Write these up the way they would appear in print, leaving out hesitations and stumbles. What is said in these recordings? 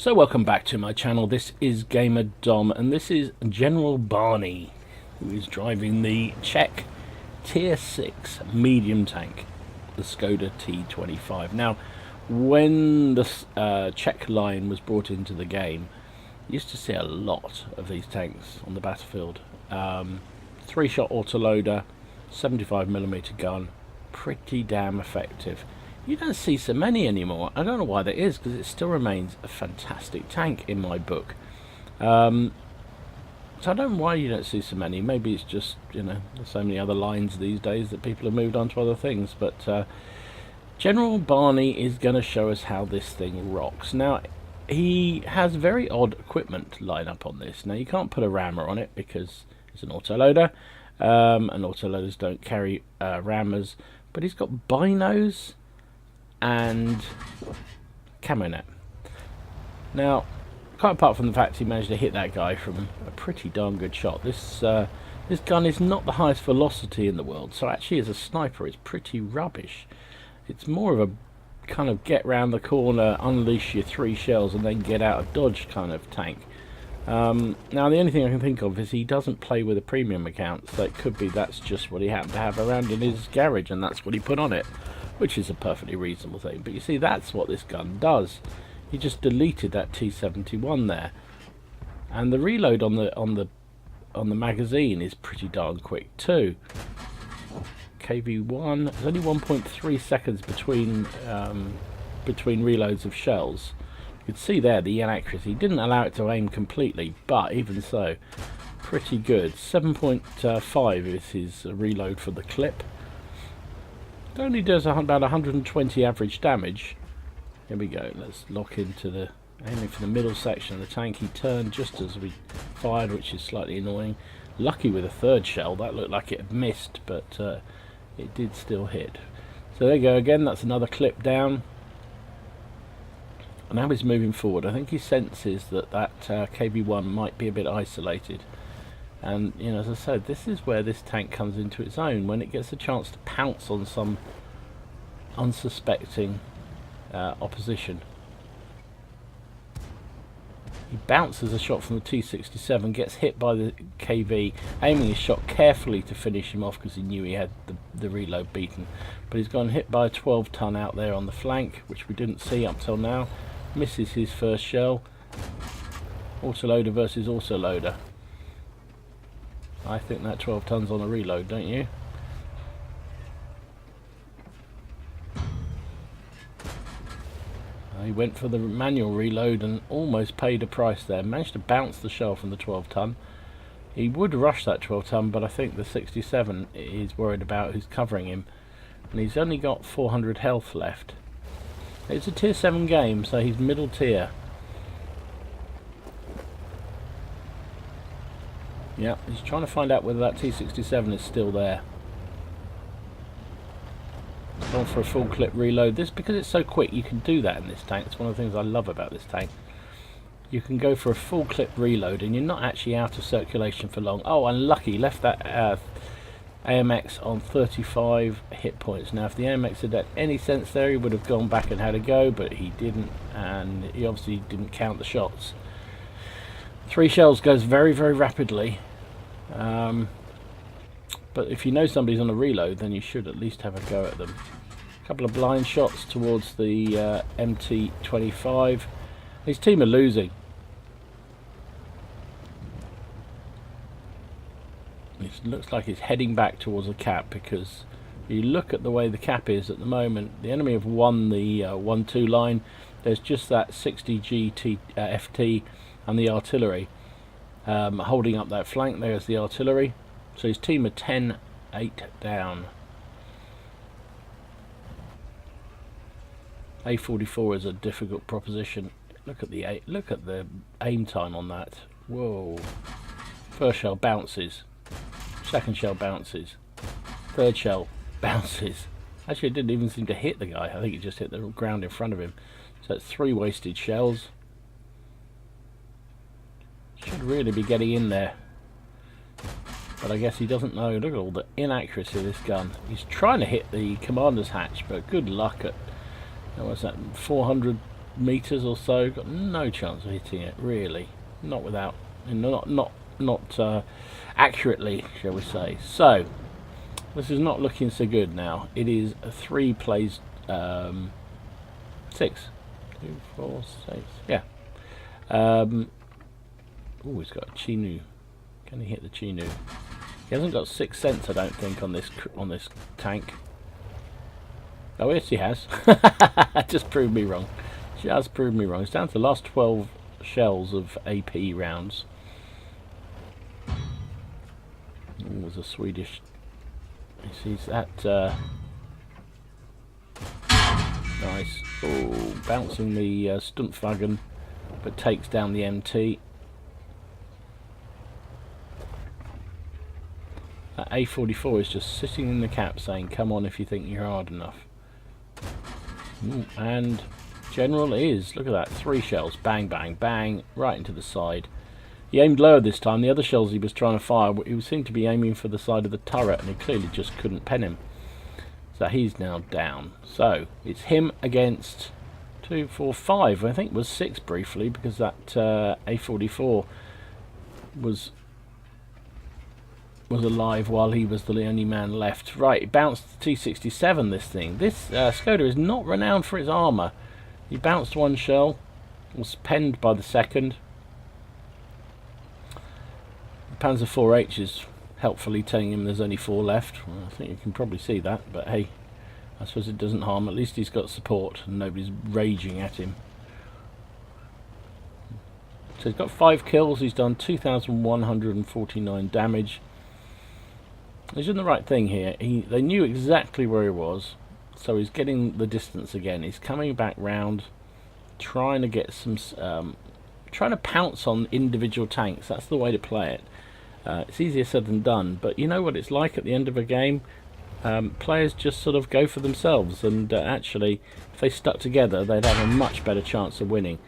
So welcome back to my channel. This is Gamer Dom and this is General Barney, who is driving the Czech Tier 6 medium tank, the Skoda T25. Now, when the Czech line was brought into the game, you used to see a lot of these tanks on the battlefield. 3-shot autoloader, 75mm gun, pretty damn effective. You don't see so many anymore. I don't know why that is, because it still remains a fantastic tank in my book. So I don't know why you don't see so many. Maybe it's just, you know, there's so many other lines these days that people have moved on to other things. But General Barney is going to show us how this thing rocks. Now, he has very odd equipment lineup on this. Now, you can't put a rammer on it because it's an autoloader, and autoloaders don't carry rammers. But he's got binos and camo net. Now, quite apart from the fact he managed to hit that guy from a pretty darn good shot, this gun is not the highest velocity in the world, so actually as a sniper it's pretty rubbish. It's more of a kind of get round the corner, unleash your 3 shells and then get out of dodge kind of tank. Now the only thing I can think of is he doesn't play with a premium account, so it could be that's just what he happened to have around in his garage and that's what he put on it, which is a perfectly reasonable thing. But you see, that's what this gun does. He just deleted that T71 there, and the reload on the magazine is pretty darn quick too. KV1, there's only 1.3 seconds between reloads of shells. You can see there the inaccuracy. He didn't allow it to aim completely, but even so, pretty good. 7.5 is his reload for the clip. It only does about 120 average damage. Here we go, let's lock into the aiming for the middle section of the tank. He turned just as we fired, which is slightly annoying. Lucky with a 3rd shell, that looked like it had missed, but it did still hit. So there you go again, that's another clip down. And now he's moving forward. I think he senses that KV1 might be a bit isolated. And, you know, as I said, this is where this tank comes into its own, when it gets a chance to pounce on some unsuspecting opposition. He bounces a shot from the T67, gets hit by the KV, aiming his shot carefully to finish him off because he knew he had the reload beaten. But he's gone hit by a 12-ton out there on the flank, which we didn't see up till now. Misses his 1st shell. Autoloader versus autoloader. I think that 12 tons on a reload, don't you? He went for the manual reload and almost paid a price there. Managed to bounce the shell from the 12 ton. He would rush that 12 ton, but I think the 67 is worried about who's covering him. And he's only got 400 health left. It's a tier 7 game, so he's middle tier. Yeah, he's trying to find out whether that T67 is still there. Gone for a full clip reload. This, because it's so quick, you can do that in this tank. It's one of the things I love about this tank. You can go for a full clip reload and you're not actually out of circulation for long. Oh, unlucky, left that AMX on 35 hit points. Now if the AMX had had any sense there, he would have gone back and had a go, but he didn't, and he obviously didn't count the shots. 3 shells goes very, very rapidly. But if you know somebody's on a reload, then you should at least have a go at them. A couple of blind shots towards the MT25. His team are losing. It looks like it's heading back towards the cap, because if you look at the way the cap is at the moment, the enemy have won the 1-2 line. There's just that 60G FT and the artillery holding up that flank. There's the artillery. So his team are 10-8 down. A44 is a difficult proposition. Look at the aim time on that. Whoa! 1st shell bounces. 2nd shell bounces. 3rd shell bounces. Actually, it didn't even seem to hit the guy. I think it just hit the ground in front of him. So it's 3 wasted shells. Should really be getting in there. But I guess he doesn't know. Look at all the inaccuracy of this gun. He's trying to hit the commander's hatch, but good luck at, what's that, 400 meters or so. Got no chance of hitting it, really. Not without, not accurately, shall we say. So this is not looking so good now. It is 3 plays 6, 2, 4, 6. Yeah. Oh, he's got a Chinu. Can he hit the Chinu? He hasn't got 6 cents, I don't think, on this tank. Oh, yes, he has. Just proved me wrong. She has proved me wrong. It's down to the last 12 shells of AP rounds. There's a Swedish. He sees that. Nice. Oh, bouncing the Stuntwagen, but takes down the MT. That A44 is just sitting in the cap saying, come on if you think you're hard enough. And General is, look at that, 3 shells, bang, bang, bang, right into the side. He aimed lower this time. The other shells he was trying to fire, he seemed to be aiming for the side of the turret, and he clearly just couldn't pen him. So he's now down. So it's him against 2, 4, 5. I think it was 6 briefly, because that A44 was alive while he was the only man left. Right, it bounced T67, this thing. This Skoda is not renowned for its armour. He bounced 1 shell, was penned by the second. The Panzer 4H is helpfully telling him there's only 4 left. Well, I think you can probably see that, but hey, I suppose it doesn't harm. At least he's got support and nobody's raging at him. So he's got 5 kills, he's done 2,149 damage. He's doing the right thing here. They knew exactly where he was, so he's getting the distance again. He's coming back round, trying to get some, trying to pounce on individual tanks. That's the way to play it. It's easier said than done, but you know what it's like at the end of a game. Players just sort of go for themselves, and actually, if they stuck together, they'd have a much better chance of winning.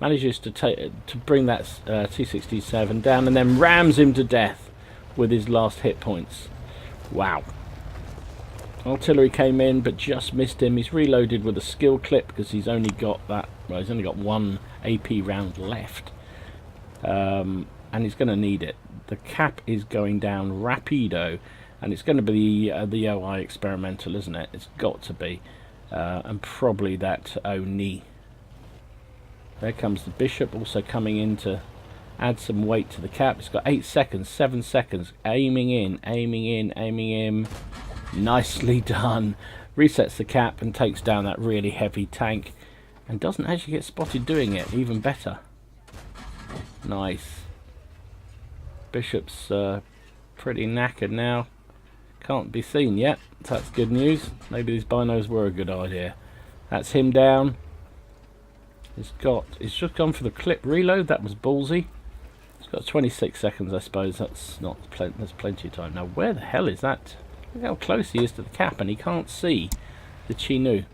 Manages to bring that T67 down, and then rams him to death with his last hit points. Wow. Artillery came in but just missed him. He's reloaded with a skill clip because he's only got that, well, he's only got 1 AP round left, and he's going to need it. The cap is going down rapido, and it's going to be the OI experimental, isn't it? It's got to be, and probably that ONI. There comes the Bishop also coming in to add some weight to the cap. It's got 8 seconds, 7 seconds. Aiming in, aiming in, aiming in. Nicely done. Resets the cap and takes down that really heavy tank. And doesn't actually get spotted doing it. Even better. Nice. Bishop's pretty knackered now. Can't be seen yet. So that's good news. Maybe these binos were a good idea. That's him down. It's just gone for the clip reload. That was ballsy. It's got 26 seconds, I suppose. That's not there's plenty of time. Now, where the hell is that? Look how close he is to the cap, and he can't see the Chinu.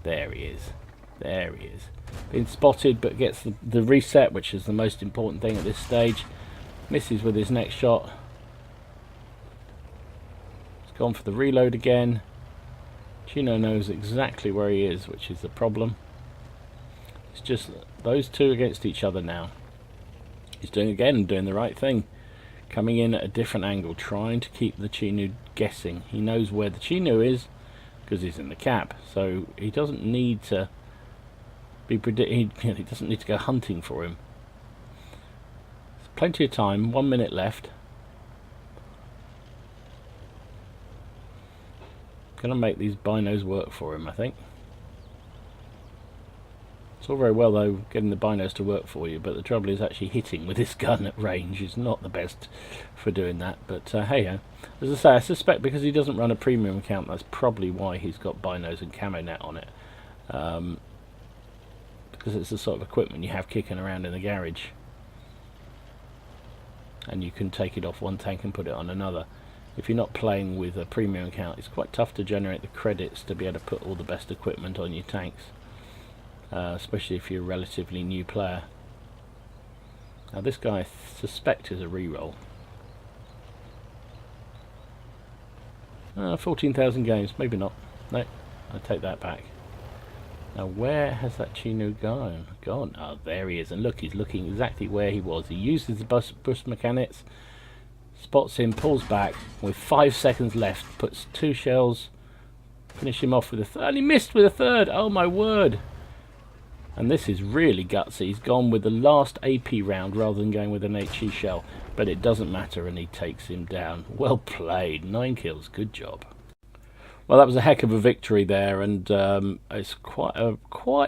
There he is. There he is. Been spotted, but gets the reset, which is the most important thing at this stage. Misses with his next shot. It's gone for the reload again. Chino knows exactly where he is, which is the problem. It's just those two against each other now. He's doing the right thing. Coming in at a different angle, trying to keep the Chinu guessing. He knows where the Chinu is because he's in the cap, so he doesn't need to be he doesn't need to go hunting for him. There's plenty of time, 1 minute left. Gonna make these binos work for him, I think. It's all very well though getting the binos to work for you, but the trouble is actually hitting with this gun at range is not the best for doing that. But hey, as I say, I suspect because he doesn't run a premium account, that's probably why he's got binos and camo net on it, because it's the sort of equipment you have kicking around in the garage, and you can take it off one tank and put it on another. If you're not playing with a premium account, it's quite tough to generate the credits to be able to put all the best equipment on your tanks. Especially if you're a relatively new player. Now this guy I suspect is a reroll. 14,000 games, maybe not. No, I take that back. Now, where has that Chino gone? Oh, there he is. And look, he's looking exactly where he was. He uses the boost mechanics, spots him, pulls back with 5 seconds left, puts 2 shells, finish him off with a third. And he missed with a third. Oh, my word. And this is really gutsy. He's gone with the last AP round rather than going with an HE shell. But it doesn't matter, and he takes him down. Well played. 9 kills. Good job. Well, that was a heck of a victory there, and it's quite a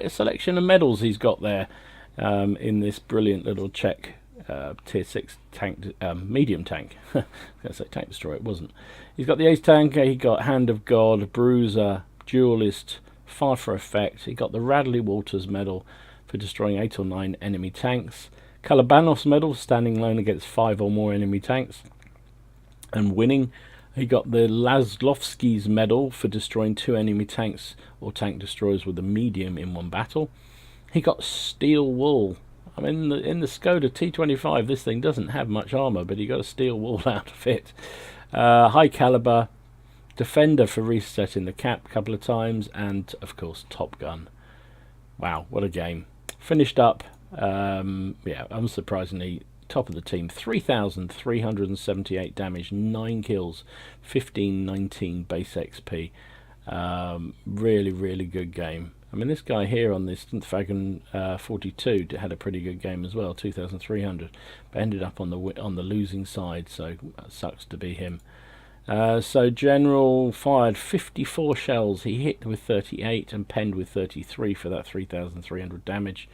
selection of medals he's got there in this brilliant little Czech tier 6 tank, medium tank. I was going to say tank destroyer, it wasn't. He's got the ace tank, he got Hand of God, Bruiser, Duelist, Fire for Effect. He got the Radley Walters medal for destroying 8 or 9 enemy tanks. Kalabanos medal, standing alone against 5 or more enemy tanks and winning. He got the Laszlowski's medal for destroying 2 enemy tanks or tank destroyers with a medium in one battle. He got Steel Wool. I mean, in the Skoda T25, this thing doesn't have much armor, but he got a steel wool out of it. High Caliber, Defender for resetting the cap a couple of times, and of course Top Gun. Wow, what a game. Finished up, yeah, unsurprisingly, top of the team, 3,378 damage, 9 kills, 1519 base XP. Really, really good game. I mean, this guy here on this Fagan 42 had a pretty good game as well, 2,300, but ended up on the losing side, so that sucks to be him. So General fired 54 shells. He hit with 38 and penned with 33 for that 3,300 damage.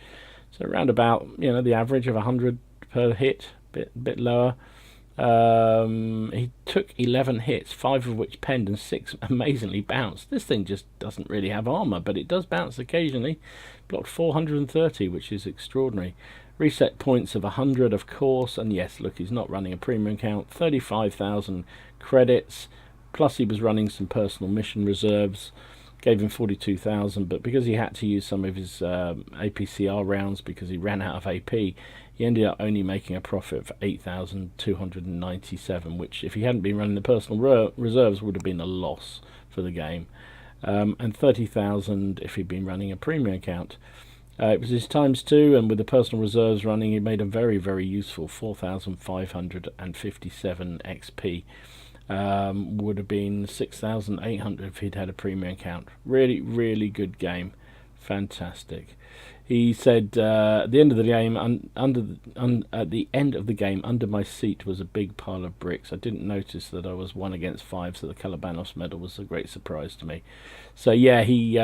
So around about, you know, the average of 100 per hit, bit lower. He took 11 hits, 5 of which penned and 6 amazingly bounced. This thing just doesn't really have armor, but it does bounce occasionally. Blocked 430, which is extraordinary. Reset points of 100, of course, and yes, look, he's not running a premium count. 35,000 credits, plus he was running some personal mission reserves. Gave him 42,000, but because he had to use some of his APCR rounds because he ran out of AP, he ended up only making a profit of 8,297, which if he hadn't been running the personal reserves would have been a loss for the game. And 30,000 if he'd been running a premium account. It was his ×2, and with the personal reserves running, he made a very, very useful 4,557 XP. Would have been 6,800 if he'd had a premium account. Really, really good game. Fantastic. He said at the end of the game, at the end of the game, under my seat was a big pile of bricks. I didn't notice that I was 1 against 5, so the Kalabanos medal was a great surprise to me. So yeah, he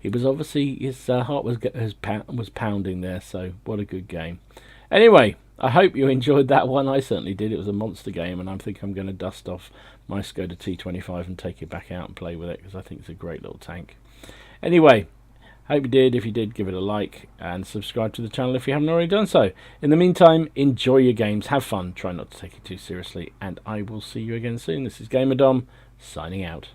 he was obviously, his heart was pounding there. So what a good game. Anyway, I hope you enjoyed that one. I certainly did. It was a monster game, and I think I'm going to dust off my Skoda T25 and take it back out and play with it because I think it's a great little tank. Anyway, hope you did. If you did, give it a like and subscribe to the channel if you haven't already done so. In the meantime, enjoy your games, have fun, try not to take it too seriously, and I will see you again soon. This is GamerDom, signing out.